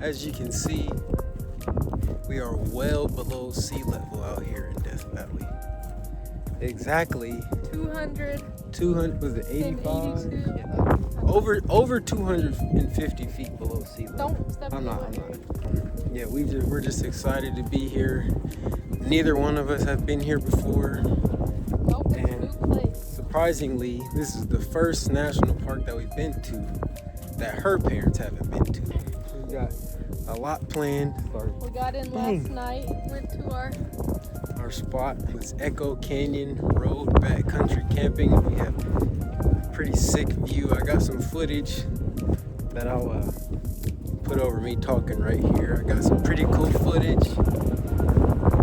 As you can see, we are well below sea level out here in Death Valley. Exactly 200, was it 85? Yeah. Over 250 feet below sea level. Don't step I'm not. Yeah, we're just excited to be here. Neither one of us have been here before. Nope, it's a new place. Surprisingly, this is the first national park that we've been to that her parents haven't been to. We've got a lot planned. We got in last night, went to our spot. It's Echo Canyon Road backcountry camping. We have a pretty sick view. I got some footage that I'll put over me talking right here. I got some pretty cool footage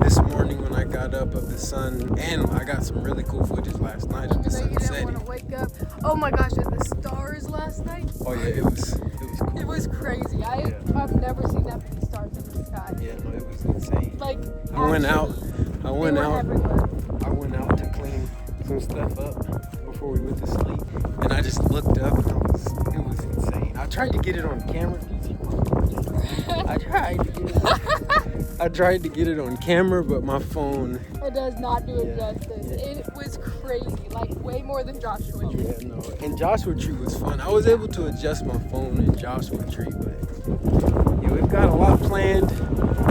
this morning when I got up of the sun, and I got some really cool footage last night of the sun setting. I didn't want to wake up. Oh my gosh, at the stars last night. Oh yeah, it was cool. It was crazy. I've never seen that many stars in the sky. Yeah, no, it was insane. Like I went out to clean some stuff up before we went to sleep, and I just looked up and it was insane. I tried to get it on camera. I tried to get it on camera, but my phone, it does not do it justice. Yeah. It was crazy, like way more than Joshua Tree. Yeah, no. And Joshua Tree was fun. I was able to adjust my phone in Joshua Tree, but yeah, we've got a lot planned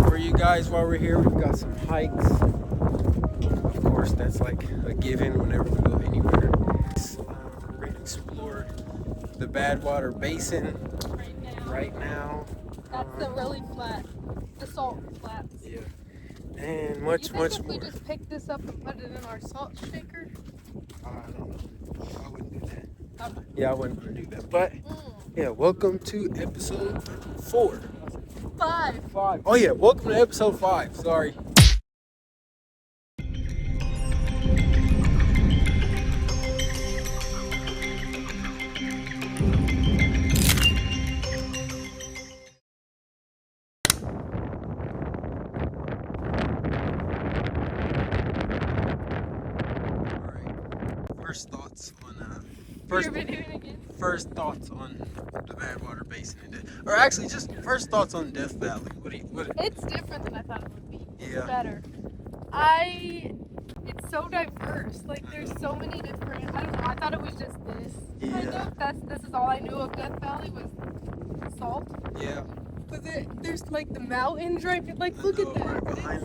for you guys while we're here. We've got some hikes. Of course, that's like a given whenever we go anywhere. We're going to explore the Badwater Basin right now. That's the really flat, the salt flats. Yeah. And much more. If we just pick this up and put it in our salt shaker? I don't know. I wouldn't do that. Okay. Yeah, I wouldn't do that. But yeah, welcome to episode 4. 5. Oh yeah, welcome to episode 5. Sorry. First thoughts on the Badwater Basin, or actually just first thoughts on Death Valley. It's different than I thought it would be. Yeah. It's better. It's so diverse. Like there's so many different. I don't know. I thought it was just this. Yeah. This is all I knew of Death Valley was salt. Yeah. But there's like the mountains right. Like look at that. Right behind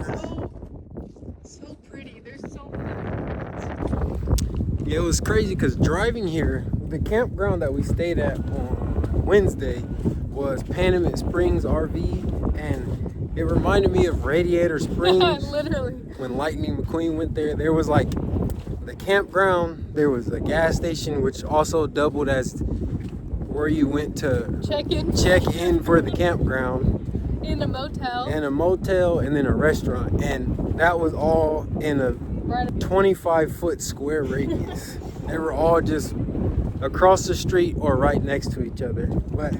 it's so pretty. There's so many. Yeah, it was crazy because driving here, the campground that we stayed at on Wednesday was Panamint Springs RV, and it reminded me of Radiator Springs. Literally. When Lightning McQueen went there was like the campground, there was a gas station which also doubled as where you went to check in for the campground. In a motel. And then a restaurant, and that was all in a 25-foot square radius. They were all just across the street or right next to each other. But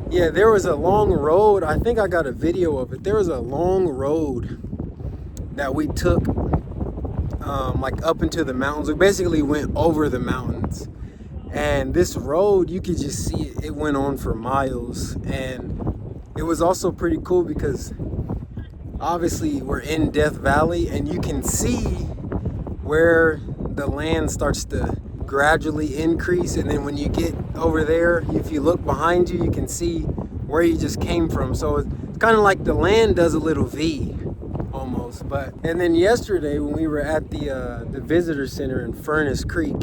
yeah, there was a long road. I think I got a video of it. There was a long road that we took like up into the mountains. We basically went over the mountains, and this road, you could just see it went on for miles. And it was also pretty cool because obviously we're in Death Valley, and you can see where the land starts to gradually increase, and then when you get over there, if you look behind you, you can see where you just came from. So it's kind of like the land does a little V almost. And then yesterday when we were at the visitor center in Furnace Creek,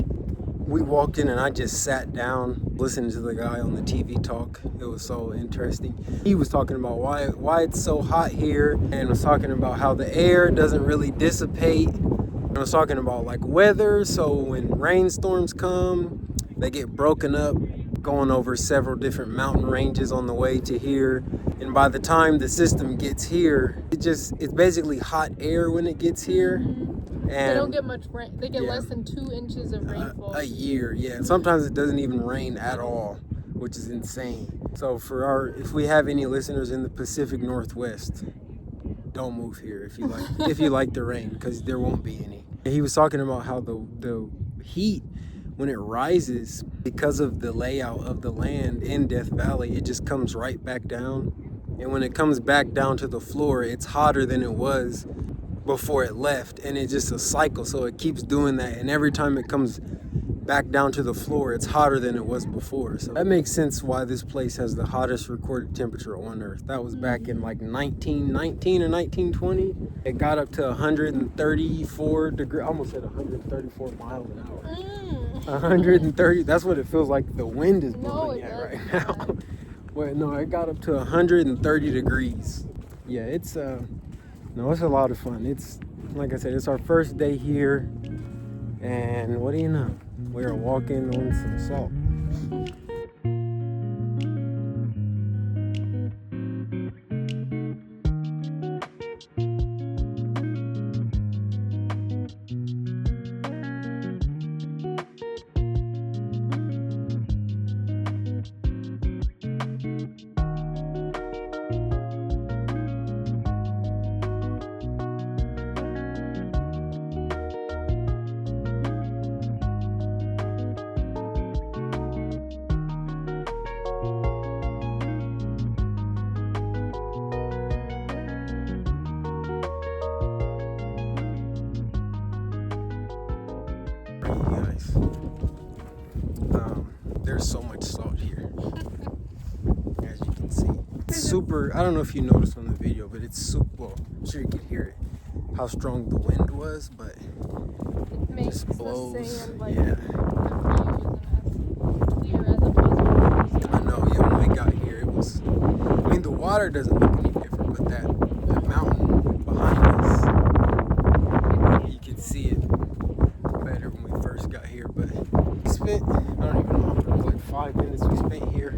we walked in and I just sat down listening to the guy on the TV talk. It was so interesting. He was talking about why it's so hot here, and was talking about how the air doesn't really dissipate. I was talking about like weather, so when rainstorms come, they get broken up, going over several different mountain ranges on the way to here. And by the time the system gets here, it's basically hot air when it gets here. And they don't get much rain. They get less than 2 inches of rainfall a year. Yeah, sometimes it doesn't even rain at all, which is insane. So if we have any listeners in the Pacific Northwest, don't move here if you like the rain, because there won't be any. He was talking about how the heat, when it rises, because of the layout of the land in Death Valley, it just comes right back down And when it comes back down to the floor, it's hotter than it was before it left, and it's just a cycle, so it keeps doing that, and every time it comes back down to the floor, it's hotter than it was before. So that makes sense why this place has the hottest recorded temperature on Earth. That was back in like 1919 or 1920. It got up to 134 degrees, almost at 134 miles an hour. 130, that's what it feels like the wind is blowing at right now. Wait, no, it got up to 130 degrees. Yeah, it's no, it's a lot of fun. It's, like I said, it's our first day here, and what do you know? We are walking on some salt. Guys, there's so much salt here, as you can see. It's super, I don't know if you noticed on the video, but it's super, well, I'm sure you could hear it, how strong the wind was, but it makes just blows. The sand, like, yeah. Clear as a possible. I know, yeah, when we got here, it was, I mean, the water doesn't look any different, but that mountain behind us, you can see it better when we first got here. But we spent, I don't even know, it was like 5 minutes we spent here.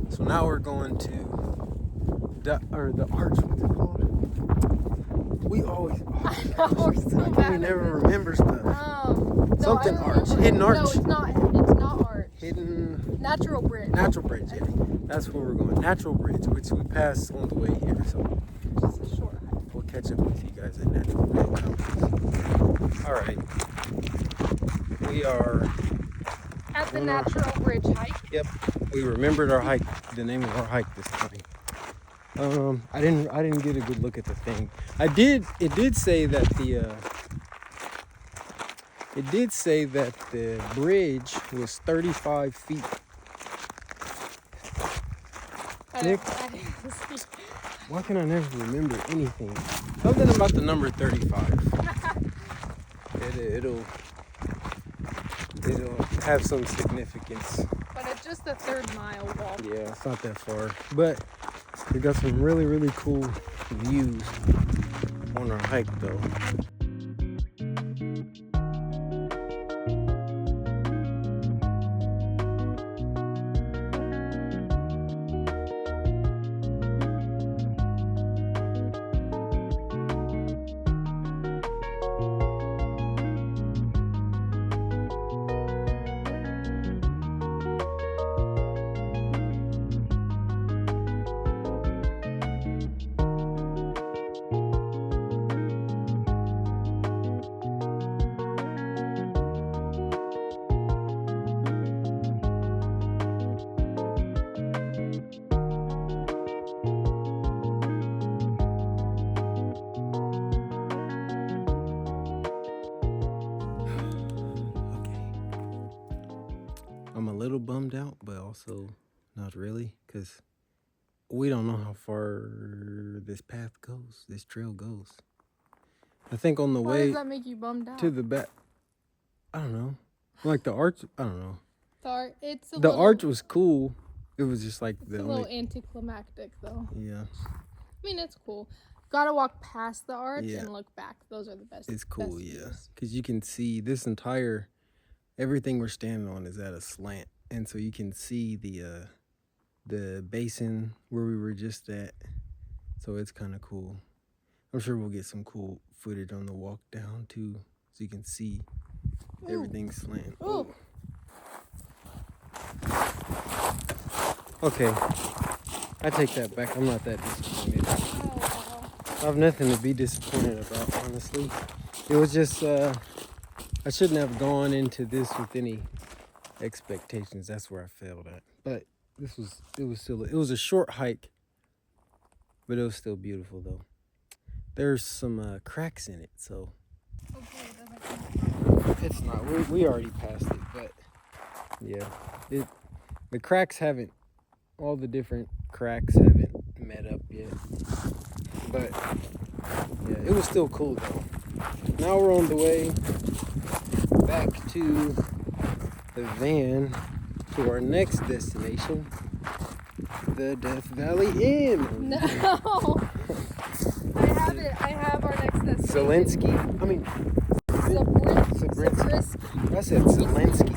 So now we're going to the arch, what's it called? We always, how can we never remember stuff? Something arch, hidden arch. No, it's not arch. Hidden Natural bridge. Natural bridge, yeah. That's where we're going. Natural bridge, which we passed on the way here. So just a short hike. We'll catch up with you guys at Natural Bridge. All right. We are at the Natural Bridge hike. Yep. We remembered our hike, the name of our hike this time. I didn't get a good look at the thing. It did say that the bridge was 35 feet. Nick, why can I never remember anything? Something about the number 35. It'll have some significance. But it's just a 3rd mile walk. Yeah, it's not that far. But we got some really, really cool views on our hike though. I'm a little bummed out, but also not really, because we don't know how far this path goes, this trail goes. I think on the way... Why does that make you bummed out? To the back, I don't know. Like the arch, I don't know. The arch was cool. It was just like a little anticlimactic, though. Yeah. I mean, it's cool. Gotta walk past the arch and look back. Those are the best. It's cool, best yeah. views. Because you can see this entire... Everything we're standing on is at a slant, and so you can see the basin where we were just at. So it's kind of cool. I'm sure we'll get some cool footage on the walk down too, so you can see everything slant. Ooh. Okay, I take that back. I'm not that disappointed. Oh, wow. I have nothing to be disappointed about, honestly. It was just I shouldn't have gone into this with any expectations. That's where I failed at. But it was a short hike. But it was still beautiful though. There's some cracks in it, so Hopefully it doesn't come. it's not. We already passed it, but yeah, the cracks haven't. All the different cracks haven't met up yet. But yeah, it was still cool though. Now we're on the way back to the van to our next destination, the Death Valley Inn. No. I have our next destination. Zelensky. I mean, Zabriskie. I said Zelensky.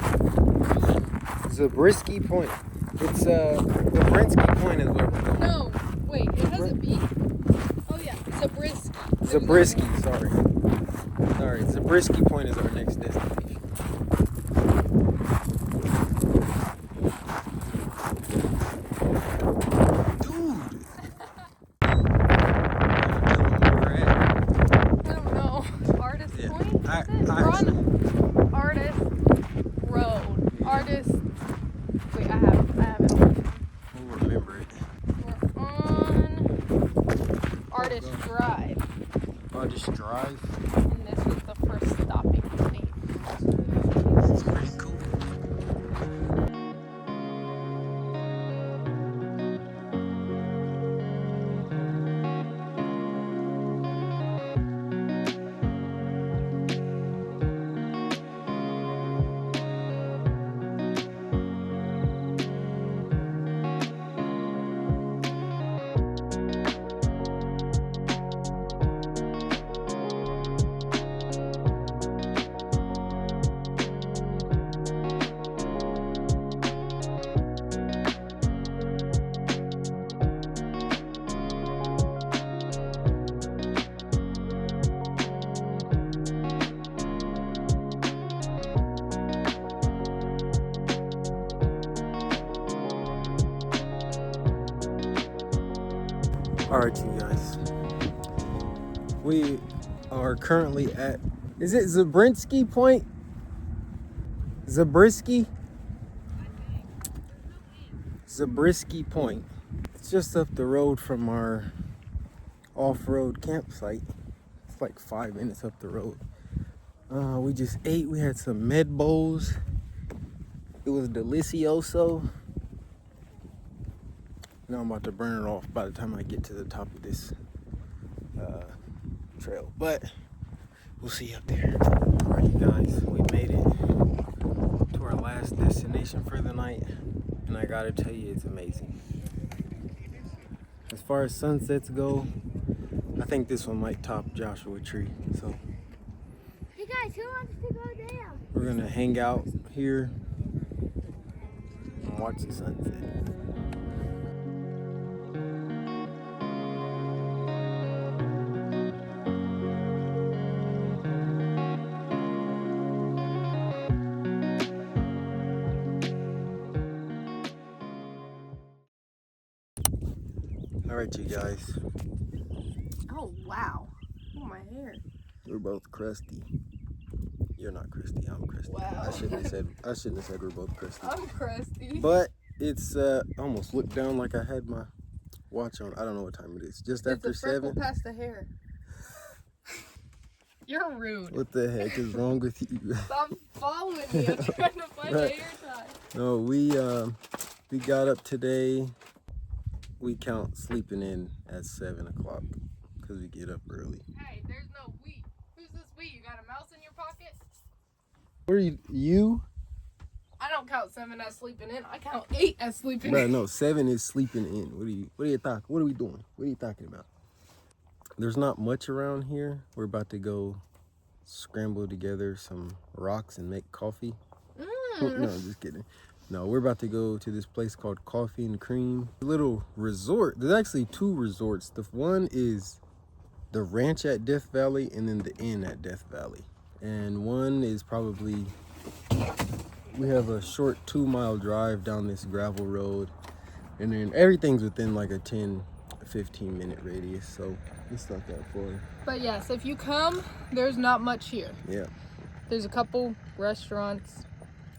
Zabriskie Point. It's Zabriskie Point is where we're going. No, wait, it has a B. Oh yeah, Zabriskie. Zabriskie, sorry. Zabriskie Point is our next destination. Dude! I don't know. Artist Point? Is it? We're on Artist Road. Artist. Wait, I have it. We'll remember it. We're on Artist Drive. Artist Drive. And this was the first stopping point. It's pretty cool. Alright, you guys. We are currently at, is it Zabriskie Point? Zabriskie Point. It's just up the road from our off-road campsite. It's like 5 minutes up the road. We just ate. We had some med bowls. It was delicioso. Now I'm about to burn it off by the time I get to the top of this trail. But we'll see you up there. Alright, you guys, we made it to our last destination for the night. And I gotta tell you, it's amazing. As far as sunsets go, I think this one might top Joshua Tree. So Hey guys, who wants to go there? we're gonna hang out here and watch the sunset. All right, you guys. Oh wow. Oh, my hair. We're both crusty. You're not crusty. I'm crusty. Wow. I shouldn't have said we're both crusty. I'm crusty. But it's I almost looked down like I had my watch on. I don't know what time it is. Just after It's a freckle 7. past the hair. You're rude. What the heck is wrong with you? Stop following me. I'm trying to find Right. a hair tie. No, we got up today. We count sleeping in at 7 o'clock because we get up early. Hey, there's no we. Who's this we? You got a mouse in your pocket? What are you? I don't count 7 as sleeping in. I count 8 as sleeping Bro, in. no, 7 is sleeping in. What are you talking? What are we doing? What are you talking about? There's not much around here. We're about to go scramble together some rocks and make coffee. No, just kidding. No, we're about to go to this place called Coffee and Cream. A little resort. There's actually 2 resorts. The one is the ranch at Death Valley and then the inn at Death Valley. And one is probably, we have a short 2-mile drive down this gravel road. And then everything's within like a 10-15 minute radius. So it's not that far. But yes, if you come, there's not much here. Yeah. There's a couple restaurants.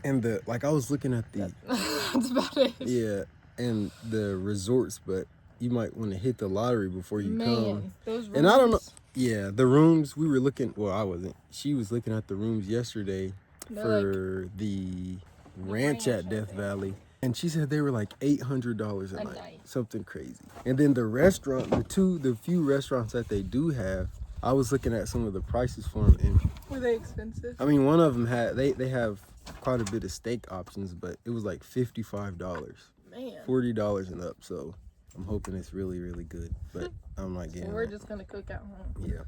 And I was looking at the, That's about it. yeah, and the resorts, but you might want to hit the lottery before you come. Those rooms. And I don't know. Yeah, the rooms we were looking. Well, I wasn't. She was looking at the rooms yesterday for the ranch at Death Valley, and she said they were like $800 a night, something crazy. And then the restaurant, the few restaurants that they do have, I was looking at some of the prices for them, and were they expensive? I mean, one of them had they have quite a bit of steak options, but it was like $55, man, $40 and up. So I'm hoping it's really, really good, but I'm not getting. So we're just gonna cook at home. Yeah,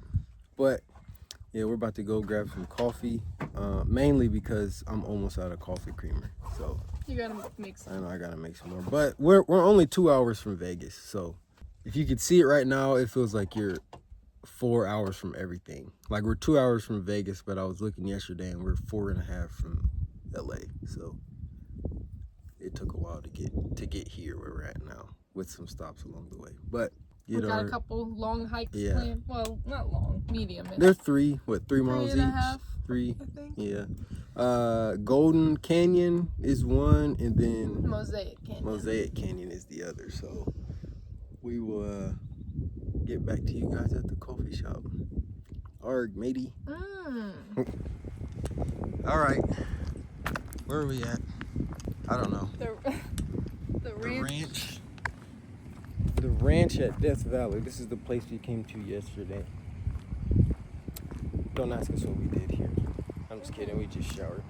but yeah, we're about to go grab some coffee, mainly because I'm almost out of coffee creamer. So you gotta make some. I know I gotta make some more, but we're only 2 hours from Vegas, so if you could see it right now, it feels like you're 4 hours from everything. Like we're 2 hours from Vegas, but I was looking yesterday and we're 4.5 from LA. So it took a while to get here where we're at now, with some stops along the way. But we got a couple long hikes planned. Well, not long, medium. They're 3 miles each? 3.5, 3, I think. Yeah. Golden Canyon is one, and then Mosaic Canyon is the other. So we will get back to you guys at the coffee shop. Arg, matey. All right. Where are we at? I don't know. The ranch. The ranch at Death Valley. This is the place we came to yesterday. Don't ask us what we did here. I'm just kidding. We just showered.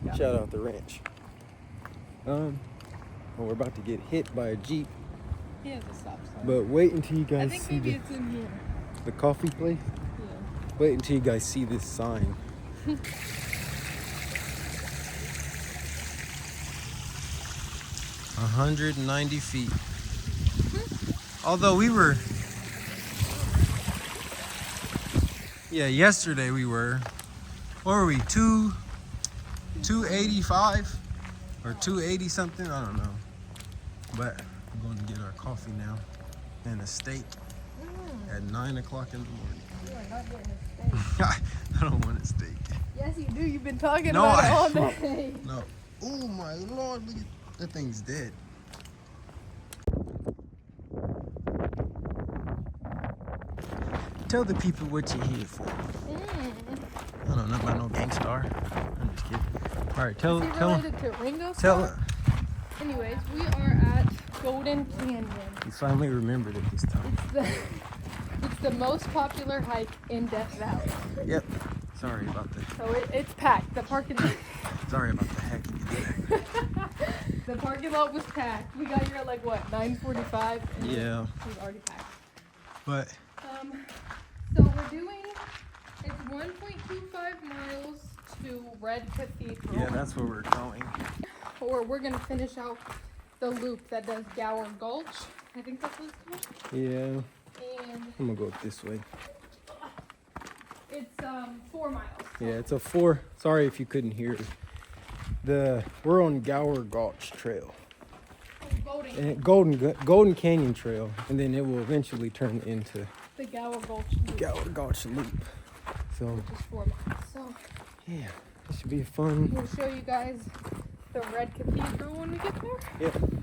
Yeah. Shout out the ranch. Well, we're about to get hit by a Jeep. He has a stop sign. But wait until you guys I think see maybe it's in here. The coffee place? Yeah. Wait until you guys see this sign. 190 feet. Although we were, yesterday we were, what were we, 285 or 280 something? I don't know. But we're going to get our coffee now and a steak at 9 o'clock in the morning. You are not getting a steak. I don't want a steak. Yes, you do. You've been talking about it all day. No. Oh my Lord, look at that thing's dead. Tell the people what you're here for. I don't know about no gangstar. I'm just kidding. All right, tell related to Ringo Starr? Starr? Anyways, we are at Golden Canyon. You finally remembered it this time. It's the most popular hike in Death Valley. Yep. Sorry about that. So it's packed. The parking lot. Sorry about the hacking. The parking lot was packed. We got here at like what, 9:45? Yeah. It was already packed. But so we're doing, it's 1.25 miles to Red Cathedral. yeah, that's where we're going. Or we're gonna finish out the loop that does Gower Gulch. I think that's what it's called. Yeah. And I'm gonna go this way. it's 4 miles. Yeah, it's a 4. Sorry if you couldn't hear it. We're on Gower Gulch Trail. And Golden Canyon Trail, and then it will eventually turn into the Gower Gulch Loop. Gower Gulch Loop. So Which is 4 miles. So yeah, it should be fun. we'll show you guys the Red Cathedral when we get there. Yeah. And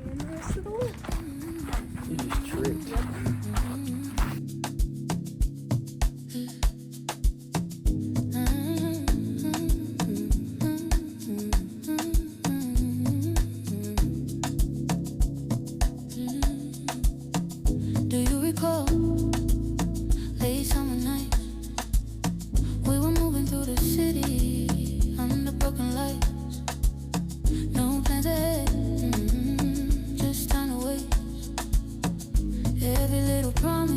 then the rest of the loop. You just tripped. Do you recall late summer nights? We were moving through the city under broken lights. No plans ahead, just time to waste. Every little promise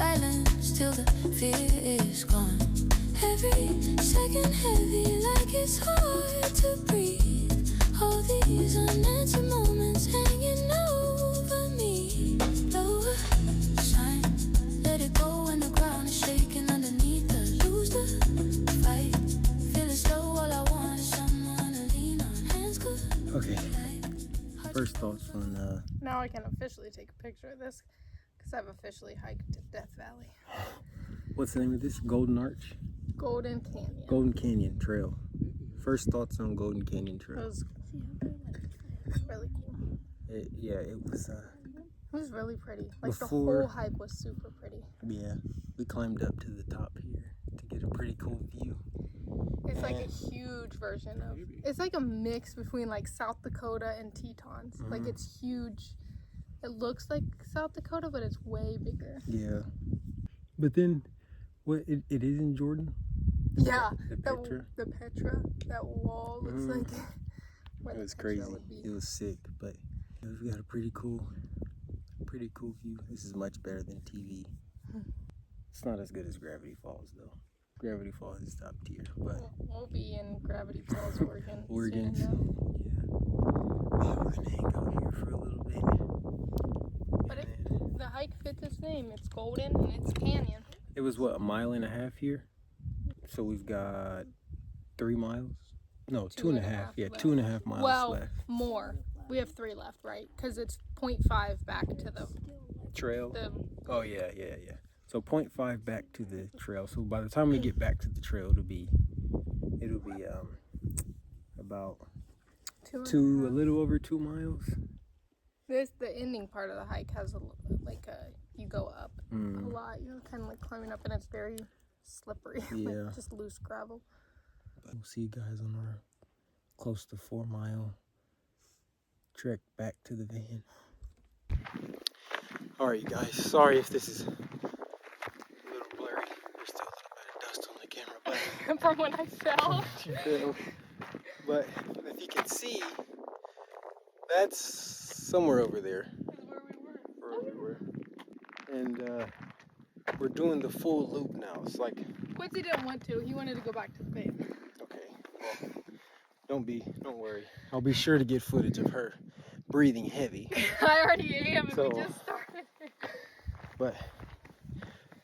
silence till the fear is gone. Every second heavy, like it's hard to breathe. All these unanswered moments hanging over me. Lower, shine, let it go when the ground is shaking underneath us. Lose the fight, feel it slow. All I want is someone to lean on. Hands good. Okay. First thoughts on Now I can officially take a picture of this because I've officially hiked to Death Valley. what's the name of this? Golden Arch? Golden Canyon. Golden Canyon Trail. First thoughts on Golden Canyon It Trail. was really cool. It was It was really pretty. Like the Before- whole hike was super pretty. yeah. We climbed up to the top here to get a pretty cool view. It's like a huge version of. It's like a mix between like South Dakota and Tetons. Like it's huge. It looks like South Dakota, but it's way bigger. Yeah. But then, what? It is in Jordan. Yeah, The Petra. the Petra, that wall looks like where It the was Petra crazy. would be. It was sick, but we got a pretty cool view. This is much better than TV. It's not as good as Gravity Falls though. Gravity Falls is top tier, but We'll be in Gravity Falls, Oregon. Oregon. soon enough. Yeah, we're gonna hang out here for a little bit. But the hike fits its name. It's golden and it's canyon. It was what, a mile and a half here? So we've got 3 miles? No, two and a half. Yeah, left. 2.5 miles Well, left. more. We have 3 left, right? Because it's 0.5 back to the Trail. Oh yeah. So 0.5 back to the trail. So by the time we get back to the trail, it'll be about a little over 2 miles. The ending part of the hike has you go up a lot. You're kind of like climbing up, and it's very slippery. Yeah. Like just loose gravel. But we'll see you guys on our close to 4 mile trek back to the van. Alright, you guys. Sorry if this is a little blurry. There's still a little bit of dust on the camera, but From when I fell. But if you can see, that's somewhere over there. Where we were. And we're doing the full loop now. It's like, Quincy didn't want to. He wanted to go back to the van. okay, well, don't worry. I'll be sure to get footage of her breathing heavy. I already am, and So- we just started. But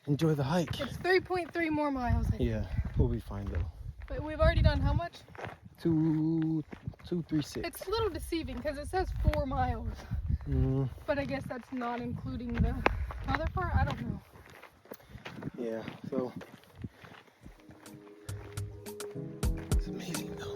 enjoy the hike. It's 3.3 more miles. I think. Yeah, we'll be fine though. But we've already done how much? 236. It's a little deceiving because it says 4 miles. But I guess that's not including the other part. I don't know. Yeah, so it's amazing though.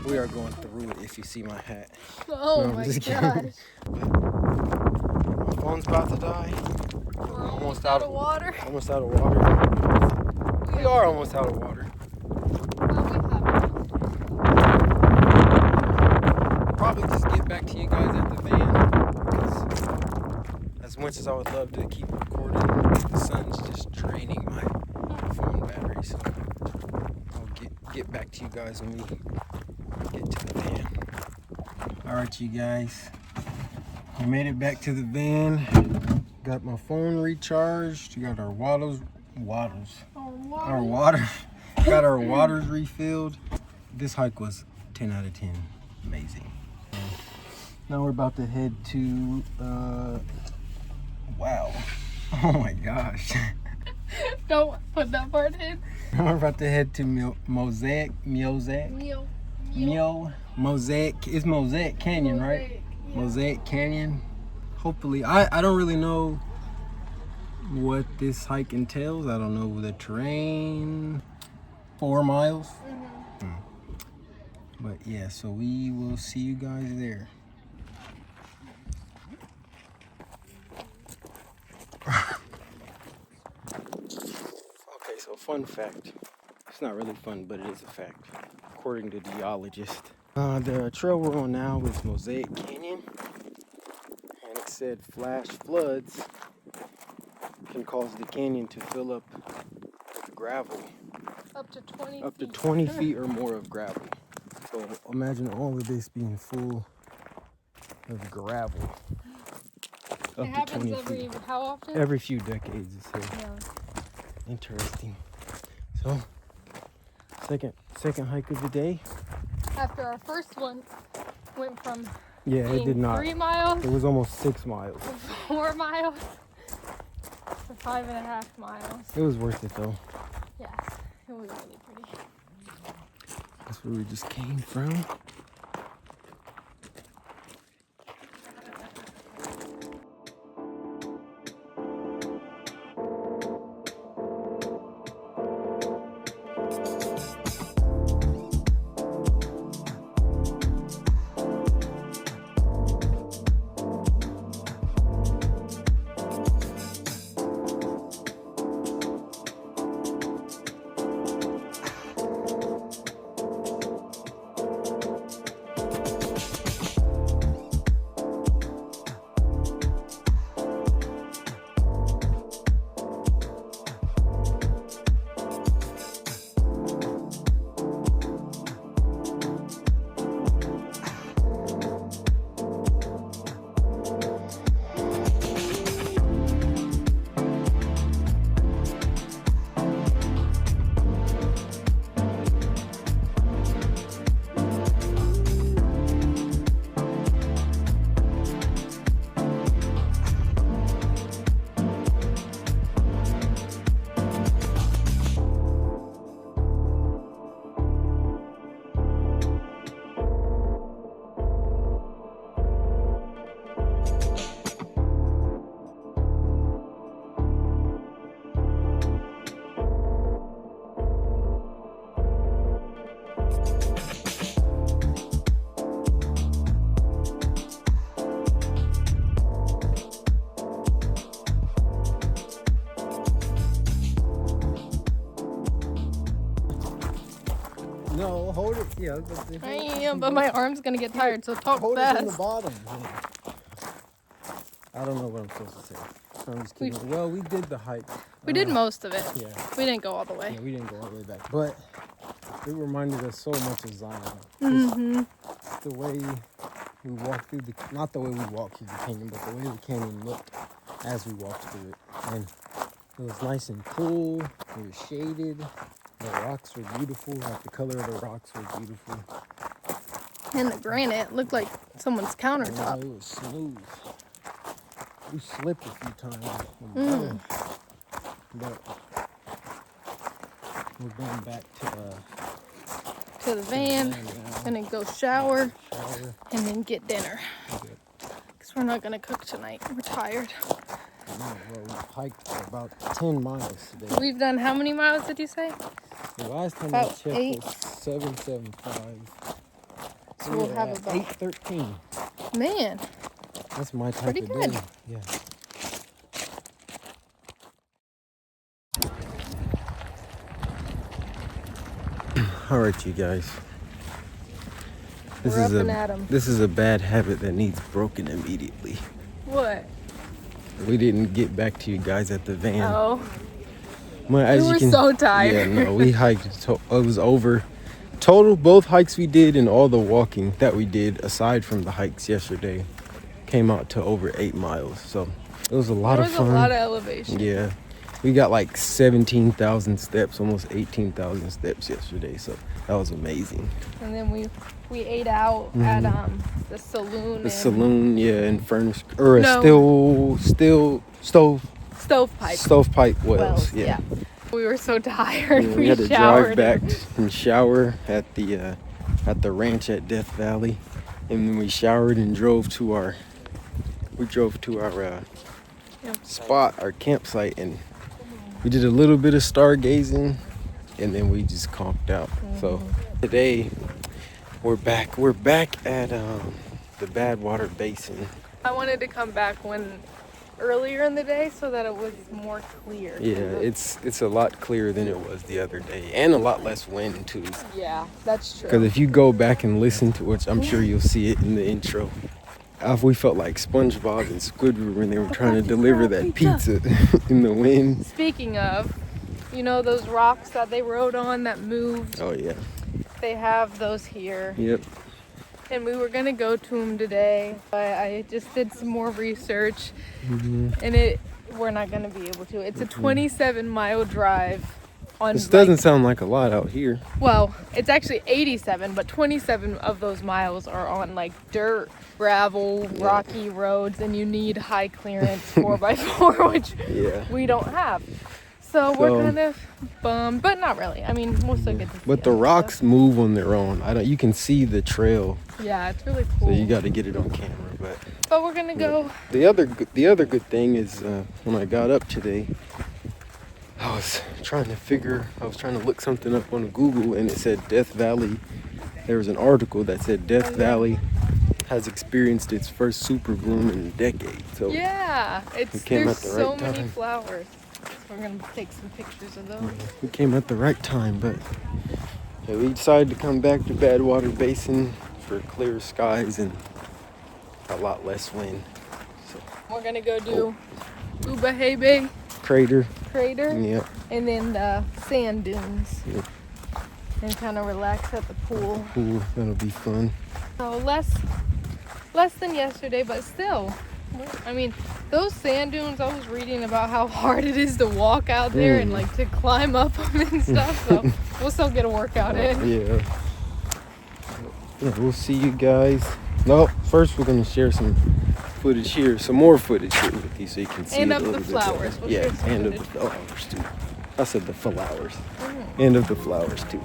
We are going through it if you see my hat. Oh No, I'm my just gosh. kidding. My phone's about to die. We're almost out of water. Almost out of water. We are almost out of water. Probably just get back to you guys at the van. Because as much as I would love to keep recording, the sun's just draining my phone battery. So I'll get back to you guys when we get to the van. Alright, you guys. We made it back to the van. Got my phone recharged. We got our waters. Got our waters refilled. This hike was 10 out of 10. Amazing. Now we're about to head to Wow. Oh my gosh. Don't put that part in. We're about to head to Mosaic. Mosaic. It's Mosaic Canyon, right? Yeah. Mosaic Canyon. Hopefully, I don't really know what this hike entails. I don't know the terrain. 4 miles. But yeah, so we will see you guys there. Okay, so fun fact. It's not really fun, but it is a fact, according to geologists. The trail we're on now is Mosaic Canyon, and it said flash floods can cause the canyon to fill up with gravel. Up to 20 Up to feet. 20 feet or more of gravel. So imagine all of this being full of gravel. It happens every, how often? Every few decades, it says. Yeah. Interesting. So, second hike of the day. After our first one went from Yeah, it did not. 3 miles, It was almost 6 miles. 4 miles, to 5.5 miles. It was worth it though. Yes, it was really pretty. That's where we just came from. No, hold it. Yeah, I am, but my arm's gonna get tired, so talk hold fast. it in the bottom. Yeah. I don't know what I'm supposed to say. I'm just kidding. Well, we did the hike. We did most of it. Yeah. We didn't go all the way. Yeah, we didn't go all the way back, but it reminded us so much of Zion. Mm-hmm. The way we walked through the, not the way we walked through the canyon, but the way the canyon looked as we walked through it. And it was nice and cool. It was shaded. The rocks were beautiful. Like the color of the rocks were beautiful. And the granite looked like someone's Yeah, countertop. it was smooth. We slipped a few times. But we're going back To the van, now. and then go shower, Shower. and then get dinner. Good. Because we're not gonna cook tonight. We're tired. Well, we hiked for about 10 miles today. We've done how many miles did you say? The last time About I checked 8. was 775. So we'll have about 813. Man, That's my type pretty of good. day. Yeah. All right, you guys. We're up and at 'em. This is a bad habit that needs broken immediately. What? We didn't get back to you guys at the van. Oh, Well, as we you were can, so tired. Yeah, no, we hiked. It was over. Total, both hikes we did and all the walking that we did, aside from the hikes yesterday, came out to over 8 miles. So it was a lot There of was fun. a lot of elevation. Yeah, We got like 17,000 steps, almost 18,000 steps yesterday. So that was amazing. And then we ate out at the saloon. The saloon, yeah, in Furnace or No. Stovepipe Wells. Yeah. We were so tired. Yeah, we had to drive back and shower at the ranch at Death Valley, and then we showered and drove to our spot, our campsite, and we did a little bit of stargazing, and then we just camped out. So today we're back at the Badwater Basin. I wanted to come back earlier in the day so that it was more clear. Yeah, it's a lot clearer than it was the other day, and a lot less wind too. Yeah, that's true. Because if you go back and listen to it, I'm sure you'll see it in the intro. We felt like SpongeBob and Squidward when they were trying to deliver that pizza in the wind. Speaking of, you know those rocks that they rode on that moved? Oh yeah. They have those here. Yep. And we were gonna go to them today, but I just did some more research, and we're not gonna be able to. It's a 27-mile drive. This doesn't sound like a lot out here. Well, it's actually 87, but 27 of those miles are on like dirt, gravel, rocky roads, and you need high clearance 4x4, which we don't have. So we're kind of bummed, but not really. I mean, we'll still get to see But the rocks move on their own. You can see the trail. Yeah, it's really cool. So you got to get it on camera, but we're gonna go. The other good thing is when I got up today, I was trying to look something up on Google, and it said Death Valley. There was an article that said Death Valley has experienced its first super bloom in a decade. So yeah, there's so many flowers. So we're gonna take some pictures of those. We came at the right time, but yeah, we decided to come back to Badwater Basin for clear skies and a lot less wind. So we're gonna go do Ubehebe Crater. Yeah. And then the sand dunes. Yeah. And kind of relax at the pool. That'll be fun. So less than yesterday, but still. I mean, those sand dunes, I was reading about how hard it is to walk out there and like to climb up them and stuff. So we'll still get a workout in. Yeah, we'll see you guys. No, first we're going to share some footage here, some more footage here with you so you can see and it of a the little flowers. Bit yeah, and of the flowers too. I said the flowers. And of the flowers too.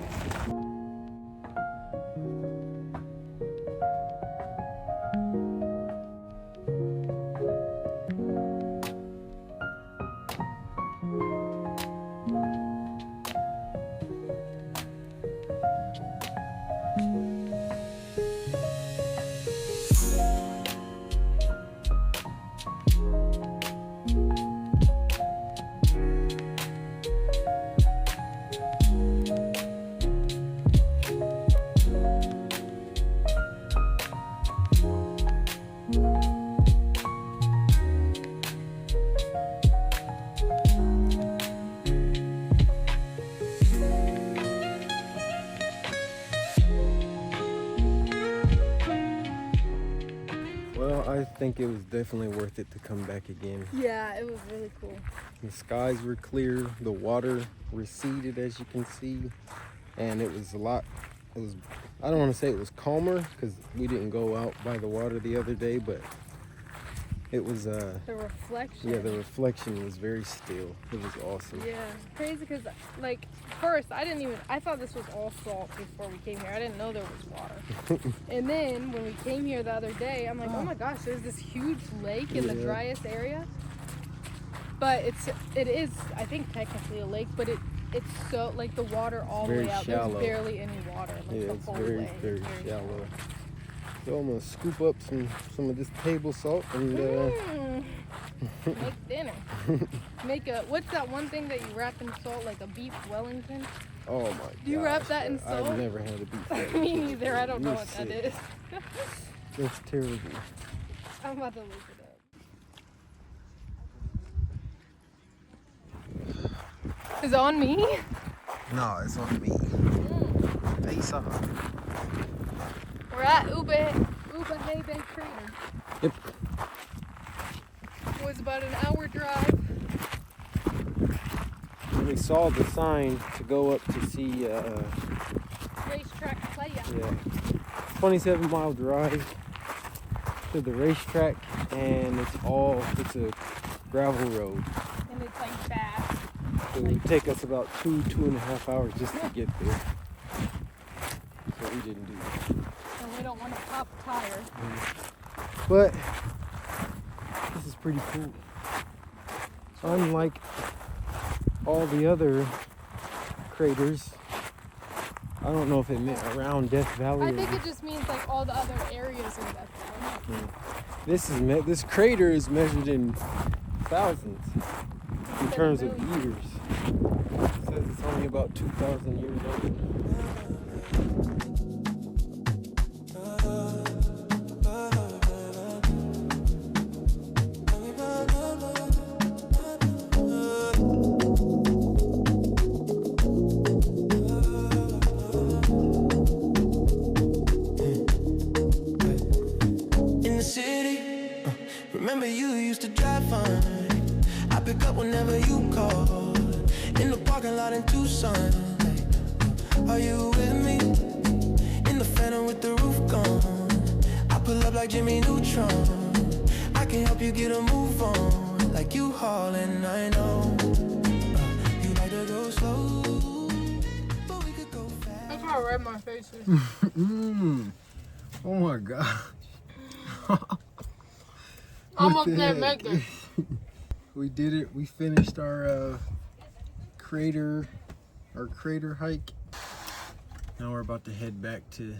I think it was definitely worth it to come back again. Yeah, it was really cool. The skies were clear, the water receded as you can see, and it was I don't want to say it was calmer because we didn't go out by the water the other day, but it was the reflection. Yeah, the reflection was very still. It was awesome. Yeah, crazy because like first I thought this was all salt before we came here. I didn't know there was water. And then when we came here the other day, I'm like, oh my gosh, there's this huge lake in the driest area. But it is I think technically a lake, but it's so like the water all the way out. Shallow. There's barely any water. Like, yeah, the it's whole very, way. very shallow. So I'm gonna scoop up some of this table salt and make dinner. Make what's that one thing that you wrap in salt, like a beef Wellington? Oh my god. Do you wrap that in salt? I've never had a beef Wellington. Me neither. I don't know what that is. That's terrible. I'm about to look it up. Is it on me? No, it's on me. Face off. We're at Ubehebe Crater. Yep. It was about an hour drive. we saw the sign to go up to see Racetrack playa. yeah, 27-mile drive to the racetrack, and it's a gravel road. And it's like fast. It would take us about 2.5 hours just to get there. So we didn't do that. And we don't want to pop a tire. But this is pretty cool. Unlike all the other craters, I don't know if it meant around Death Valley. I think it just means like all the other areas in Death Valley. This crater is measured in thousands in terms of years. It says it's only about 2,000 years old. Remember you used to drive fine. I pick up whenever you call. In the parking lot in Tucson. Are you with me? In the Phantom with the roof gone. I pull up like Jimmy Neutron. I can help you get a move on. Like you hauling, I know. You like to go slow, but we could go fast. That's how red my face is. Oh my god. Almost didn't make it. We did it. We finished our crater hike. Now we're about to head back to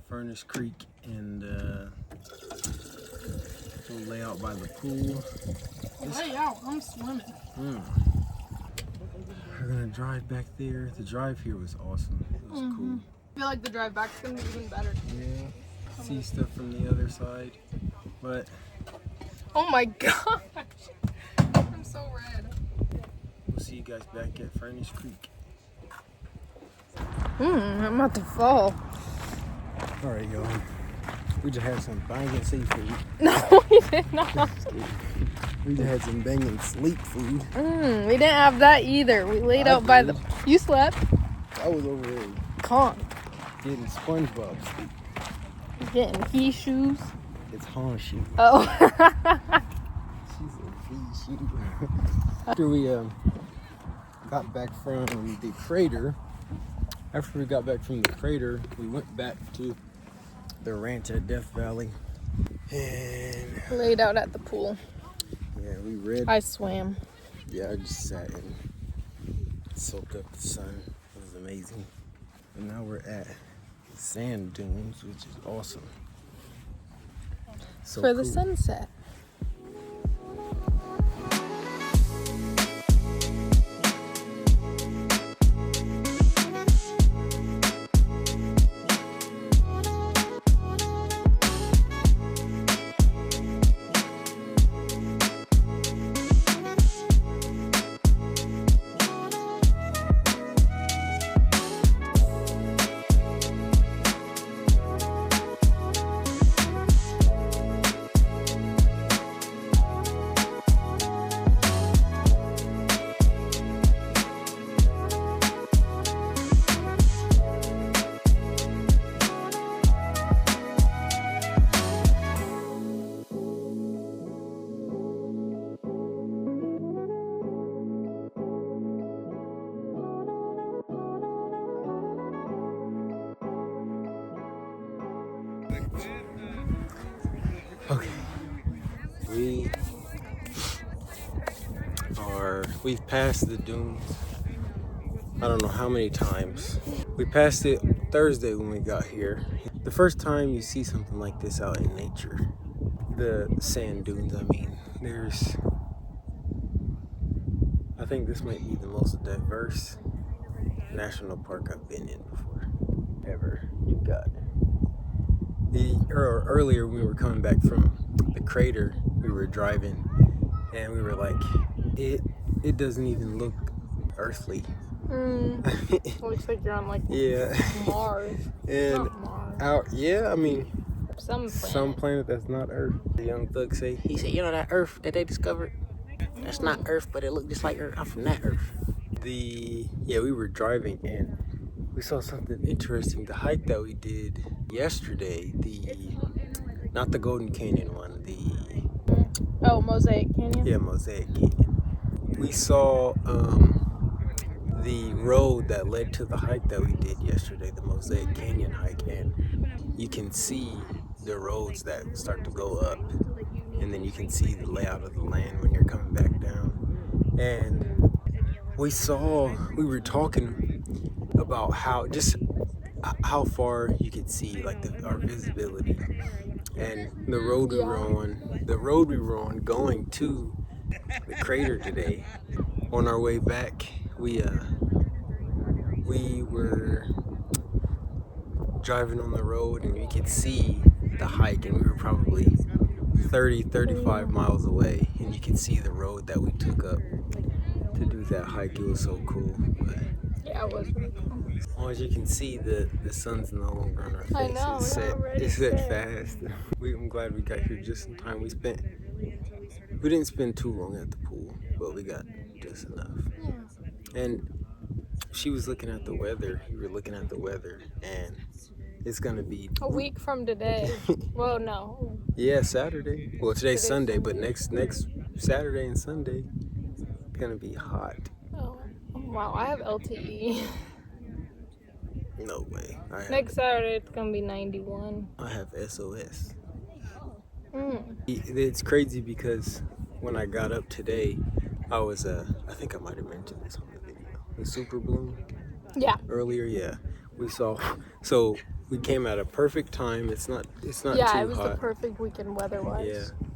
Furnace Creek and we'll lay out by the pool. Lay out, I'm swimming. We're gonna drive back there. The drive here was awesome. It was cool. I feel like the drive back's gonna be even better. Yeah. See stuff from the other side. But oh my gosh, I'm so red. we'll see you guys back at Furnace Creek. I'm about to fall. All right, y'all. We just had some banging seafood. No, we did not. We just had some banging sleep food. We didn't have that either. We laid out by the. You slept? I was over there Con. getting SpongeBob sleep. Getting he shoes. It's Han shoe. Oh. She's a he shoe. After we got back from the crater, we went back to the ranch at Death Valley and Laid out at the pool. yeah, we read. I swam. Yeah, I just sat and soaked up the sun. It was amazing. And now we're at sand dunes, which is awesome. So For the cool. sunset. Okay. We've passed the dunes. I don't know how many times. We passed it Thursday when we got here. The first time you see something like this out in nature, the sand dunes, I mean, I think this might be the most diverse national park I've been in before, ever. You've got earlier when we were coming back from the crater, we were driving and we were like, it doesn't even look earthly. Looks like you're on like Yeah. Mars. And Not Mars. I mean, Some planet. some planet that's not Earth. The young thug he said, you know that Earth that they discovered? That's not Earth, but it looked just like Earth. I'm from that Earth. We were driving and we saw something interesting. The hike that we did yesterday, not the Golden Canyon one, Mosaic Canyon? Yeah, Mosaic Canyon. We saw the road that led to the hike that we did yesterday, the Mosaic Canyon hike, and you can see the roads that start to go up, and then you can see the layout of the land when you're coming back down. And we were talking about how far you could see, like our visibility, and the road we were on going to the crater today. On our way back, we were driving on the road and we could see the hike, and we were probably 35 miles away, and you could see the road that we took up to do that hike. It was so cool. But yeah, it was really cool. as long as you can see the sun's no longer on our face. I know, It set fast. I'm glad we got here just in time. We didn't spend too long at the pool, but we got just enough. Yeah. And she was looking at the weather. You were looking at the weather, and it's gonna be a week from today. Well, no. Yeah, Saturday. Well, today's Sunday, but next Saturday and Sunday, it's gonna be hot. Oh, wow! I have LTE. No way. Next Saturday it's gonna be 91. I have SOS. Mm. It's crazy because when I got up today, I was I think I might have mentioned this on the video. The super bloom. Yeah. Earlier, yeah. We saw. So we came at a perfect time. It's not too hot. Yeah, it was the perfect weekend weather-wise. Yeah.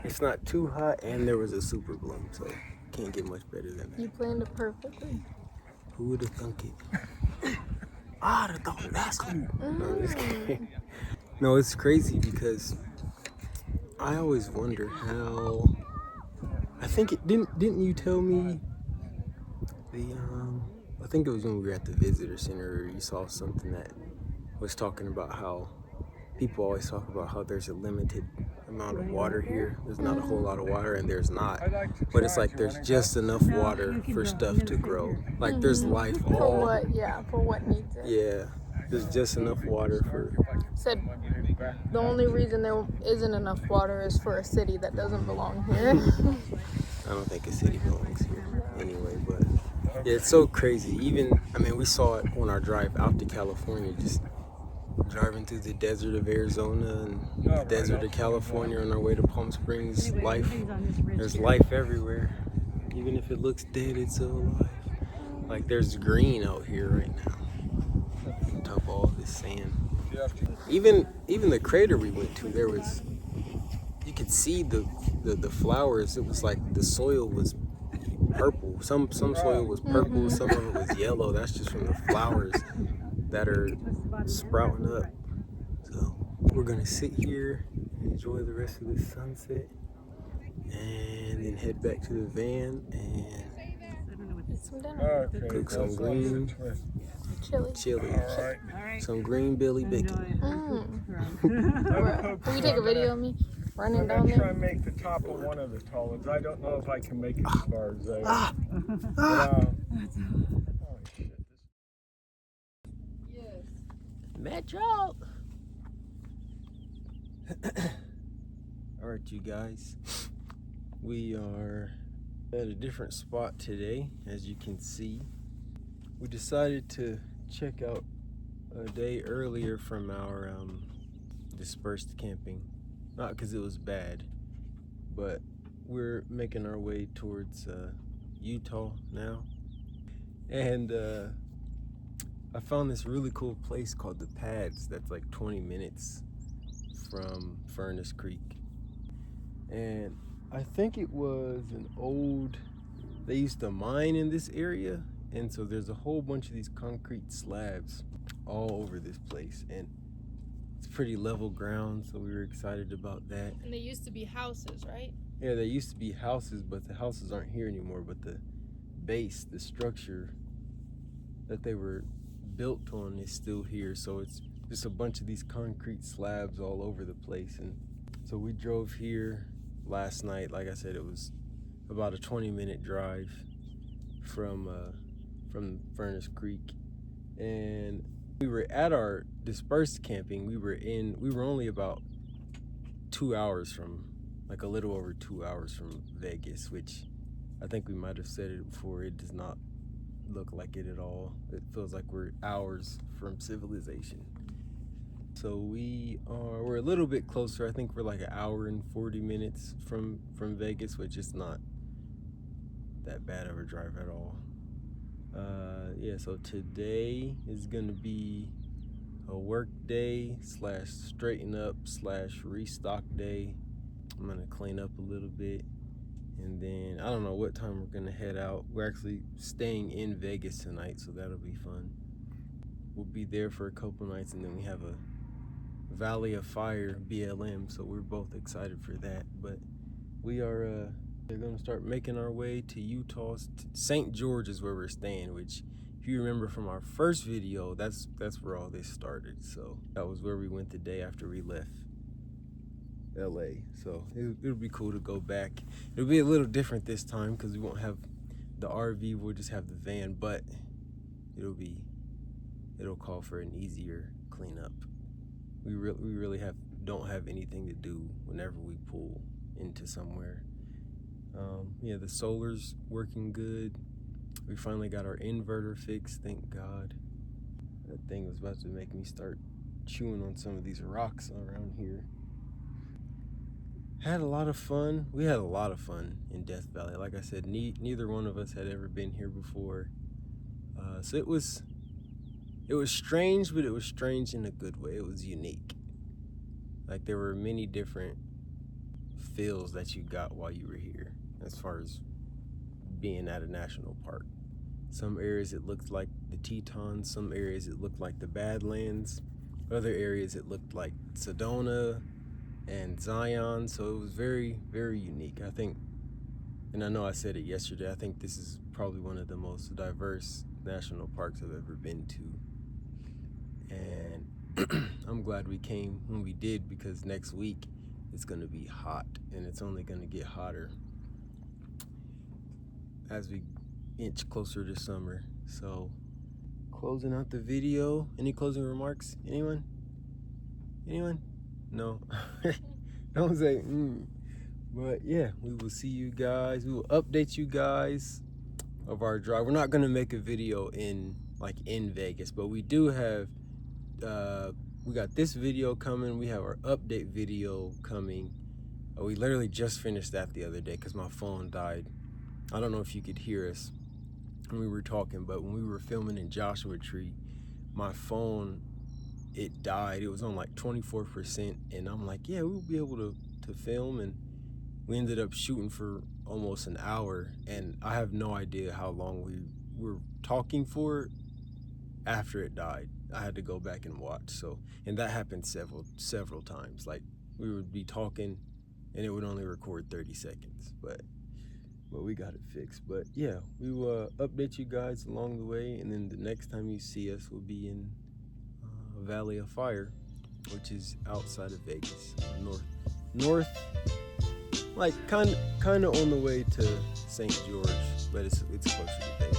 It's not too hot, and there was a super bloom, so can't get much better than that. You planned it perfectly. Who would have thunk it? I'd have thought that's cool. No, I'm just kidding. No, it's crazy because I always wonder how. I think it didn't you tell me I think it was when we were at the visitor center, you saw something that was talking about how people always talk about how there's a limited amount of water here. There's not a whole lot of water, and there's not. But it's like there's just enough water for stuff to grow. Like there's life all. For what needs it. Yeah, there's just enough water for. Said the only reason there isn't enough water is for a city that doesn't belong here. I don't think a city belongs here anyway, but yeah, it's so crazy. We saw it on our drive out to California, just driving through the desert of Arizona and the desert of California on our way to Palm Springs. There's life everywhere. Even if it looks dead, it's still alive. Like there's green out here right now on top of all this sand. Even the crater we went to, you could see the flowers. It was like the soil was purple. Some soil was purple, some of it was yellow. That's just from the flowers that are sprouting up. So we're gonna sit here, enjoy the rest of this sunset, and then head back to the van and Eat some dinner. cook some green chili. Some green Billy bacon. Can you take a video of me running down I'm there? try and make the top of one of the tall ones. I don't know if I can make it as far as that. Oh, shit. Metro. All right, you guys. We are at a different spot today, as you can see. We decided to check out a day earlier from our dispersed camping. Not because it was bad, but we're making our way towards Utah now. And I found this really cool place called the Pads that's like 20 minutes from Furnace Creek. And I think it was they used to mine in this area, and so there's a whole bunch of these concrete slabs all over this place, and it's pretty level ground, so we were excited about that. And they used to be houses, right? Yeah, they used to be houses, but the houses aren't here anymore, but the base, the structure that they were built on is still here, so it's just a bunch of these concrete slabs all over the place. And so we drove here last night. Like I said, it was about a 20-minute drive from Furnace Creek. And we were at our dispersed camping. We were only about 2 hours from, like a little over 2 hours from Vegas, which I think we might have said it before. It does not look like it at all. It feels like we're hours from civilization. So we're a little bit closer. I think we're like an hour and 40 minutes from Vegas, which is not that bad of a drive at all. Yeah, so today is gonna be a work day / straighten up / restock day. I'm gonna clean up a little bit, and then I don't know what time we're gonna head out. We're actually staying in Vegas tonight, so that'll be fun. We'll be there for a couple nights, and then we have a Valley of Fire BLM, so we're both excited for that. But we are they're gonna start making our way to Utah. St. George is where we're staying, which if you remember from our first video, that's where all this started. So that was where we went the day after we left LA. So it'll be cool to go back. It'll be a little different this time because we won't have the RV, we'll just have the van, but it'll call for an easier cleanup. We really don't have anything to do whenever we pull into somewhere. Yeah, the solar's working good. We finally got our inverter fixed, thank God. That thing was about to make me start chewing on some of these rocks around here. Had a lot of fun. We had a lot of fun in Death Valley. Like I said, neither one of us had ever been here before. So it was strange, but it was strange in a good way. It was unique. Like there were many different feels that you got while you were here as far as being at a national park. Some areas it looked like the Tetons, some areas it looked like the Badlands, other areas it looked like Sedona and Zion. So it was very, very unique. I think, and I know I said it yesterday, I think this is probably one of the most diverse national parks I've ever been to. And I'm glad we came when we did, because next week it's gonna be hot, and it's only gonna get hotter as we inch closer to summer. So closing out the video, any closing remarks? Anyone? No. Don't say But yeah, we will see you guys. We will update you guys of our drive. We're not gonna make a video in Vegas, but we do have we got this video coming. We have our update video coming. We literally just finished that the other day because my phone died. I don't know if you could hear us when we were talking, but when we were filming in Joshua Tree, my phone, it died. It was on like 24%, and I'm like, yeah, we'll be able to film, and we ended up shooting for almost an hour, and I have no idea how long we were talking for after it died. I had to go back and watch. So, and that happened several times. Like we would be talking and it would only record 30 seconds, but we got it fixed. But yeah, we will update you guys along the way, and then the next time you see us will be in Valley of Fire, which is outside of Vegas, north, like kind of on the way to St. George, but it's closer to Vegas.